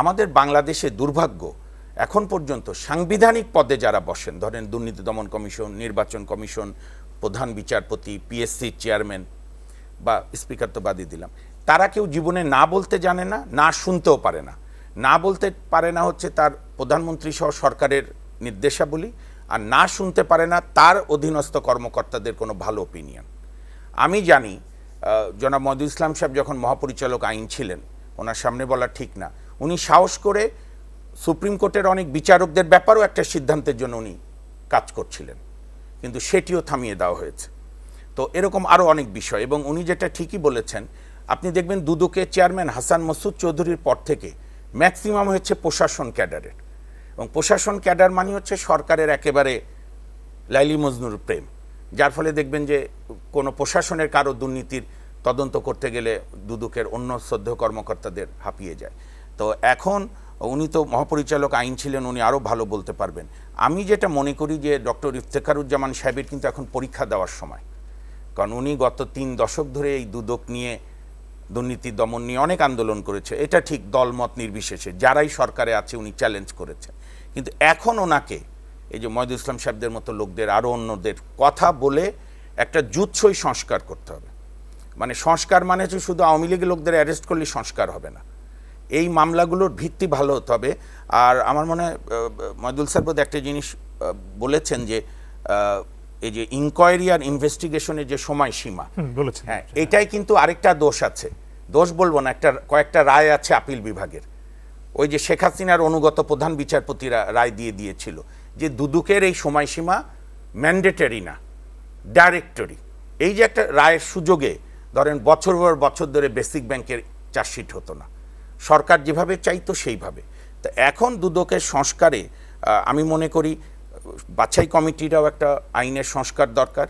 আমাদের বাংলাদেশে দুর্ভাগ্য এখন পর্যন্ত সাংবিধানিক পদে যারা বসেন, ধরেন দুর্নীতি দমন কমিশন, নির্বাচন কমিশন, প্রধান বিচারপতি, পিএসসি চেয়ারম্যান বা স্পিকার তো বাদই দিলাম, তারা কেউ জীবনে না বলতে জানে না, না শুনতেও পারে না। না বলতে পারে না হচ্ছে তার প্রধানমন্ত্রী সহ সরকারের নির্দেশাবলী, আর না শুনতে পারে না তার অধীনস্থ কর্মকর্তাদের কোনো ভালো ওপিনিয়ন। আমি জানি জনাব মহিদুল ইসলাম সাহেব যখন মহাপরিচালক আইন ছিলেন, ওনার সামনে বলা ঠিক না, উনি সাহস করে সুপ্রিম কোর্টের অনেক বিচারকদের ব্যাপারেও একটা সিদ্ধান্তের জন্য উনি কাজ করছিলেন, কিন্তু সেটিও থামিয়ে দেওয়া হয়েছে। তো এরকম আরও অনেক বিষয়, এবং উনি যেটা ঠিকই বলেছেন, আপনি দেখবেন দুদকের চেয়ারম্যান হাসান মাসুদ চৌধুরীর পর থেকে ম্যাক্সিমাম হচ্ছে প্রশাসন ক্যাডারের, এবং প্রশাসন ক্যাডার মানে হচ্ছে সরকারের একেবারে লাইলি মজনুর প্রেম, যার ফলে দেখবেন যে কোনো প্রশাসনের কারো দুর্নীতির তদন্ত করতে গেলে দুদকের অন্য শ্রদ্ধেয় কর্মকর্তাদের হাঁপিয়ে যায়। তো এখন উনি তো মহাপরিচালক আইন ছিলেন, উনি আরও ভালো বলতে পারবেন। আমি যেটা মনে করি যে ডক্টর ইফতেখারুজ্জামান সাহেবের কিন্তু এখন পরীক্ষা দেওয়ার সময়, কারণ উনি গত 3 দশক ধরে এই দুদক নিয়ে, দুর্নীতি দমন নিয়ে অনেক আন্দোলন করেছে, এটা ঠিক দলমত নির্বিশেষে যারাই সরকারে আছে উনি চ্যালেঞ্জ করেছেন। কিন্তু এখন ওনাকে এই যে মহিদুল ইসলাম সাহেবদের মতো লোকদের, আরও অন্যদের কথা বলে একটা জুৎসই সংস্কার করতে হবে। মানে সংস্কার মানে হচ্ছে শুধু আওয়ামী লীগের লোকদের অ্যারেস্ট করলে সংস্কার হবে না, এই মামলাগুলোর ভিত্তি ভালো হতে হবে। আর আমার মনে হয় মহিদুল সাহেব বোধহয় একটা জিনিস বলেছেন যে এই যে ইনকোয়ারি আর ইনভেস্টিগেশনের যে সময়সীমা, হ্যাঁ, এটাই কিন্তু আরেকটা দোষ আছে, দোষ বলবো না, কয়েকটা রায় আছে আপিল বিভাগের। ওই যে শেখ হাসিনার অনুগত প্রধান বিচারপতিরা রায় দিয়ে দিয়েছিল যে দুদকের এই সময়সীমা ম্যান্ডেটরি না, ডাইরেক্টরি। এই যে একটা রায়ের সুযোগে ধরেন বছর পর বছর ধরে বেসিক ব্যাংকের চার্জশিট হতো না, সরকার যেভাবে চাইতো সেইভাবে। তো এখন দুদকের সংস্কারে আমি মনে করি বাছাই কমিটিরাও একটা আইনের সংস্কার দরকার,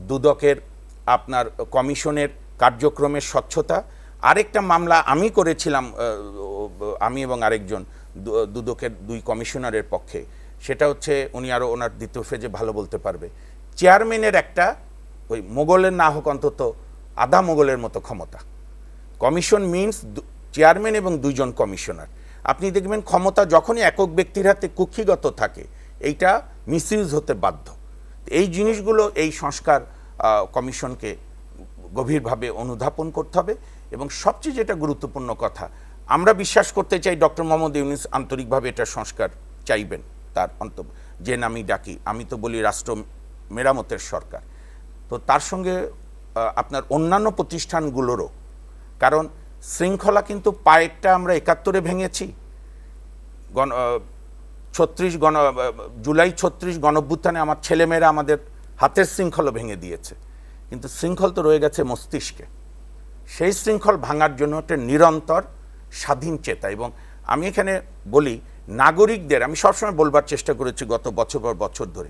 দুদকের আপনার কমিশনের কার্যক্রমের স্বচ্ছতা। আরেকটা মামলা আমি করেছিলাম, আমি এবং আরেকজন দুদকের 2 কমিশনারের পক্ষে, সেটা হচ্ছে উনি আরও ওনার দ্বিতীয় ফেজে ভালো বলতে পারবে, চেয়ারম্যানের একটা ওই মোগলের না হোক অন্তত আধা মোগলের মতো ক্ষমতা। কমিশন মিনস চেয়ারম্যান এবং 2 জন কমিশনার। আপনি দেখবেন ক্ষমতা যখনই একক ব্যক্তির হাতে কুক্ষিগত থাকে এইটা মিসইউজ হতে বাধ্য। এই জিনিসগুলো এই সংস্কার কমিশনকে গভীরভাবে অনুধাবন করতে হবে। এবং সবচেয়ে যেটা গুরুত্বপূর্ণ কথা, আমরা বিশ্বাস করতে চাই ডক্টর মোহাম্মদ ইউনূস আন্তরিকভাবে এটা সংস্কার চাইবেন, তার যে নামই ডাকি, আমি তো বলি রাষ্ট্র মেরামতের সরকার। তো তার সঙ্গে আপনার অন্যান্য প্রতিষ্ঠানগুলোরও, কারণ শৃঙ্খলা কিন্তু পায়েরটা আমরা 71-এ ভেঙেছি, জুলাই 36 গণঅভ্যুত্থানে আমার ছেলেমেয়েরা আমাদের হাতের শৃঙ্খলা ভেঙে দিয়েছে, কিন্তু শৃঙ্খল তো রয়ে গেছে মস্তিষ্কে। সেই শৃঙ্খল ভাঙার জন্য একটা নিরন্তর স্বাধীন চেতা। এবং আমি এখানে বলি নাগরিকদের, আমি সবসময় বলবার চেষ্টা করেছি গত বছর পর বছর ধরে,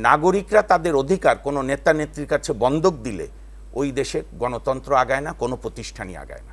নাগরিকরা তাদের অধিকার কোনো নেতা নেত্রীর কাছে বন্ধক দিলে ওই দেশে গণতন্ত্র আগায় না, কোনো প্রতিষ্ঠানই আগায় না।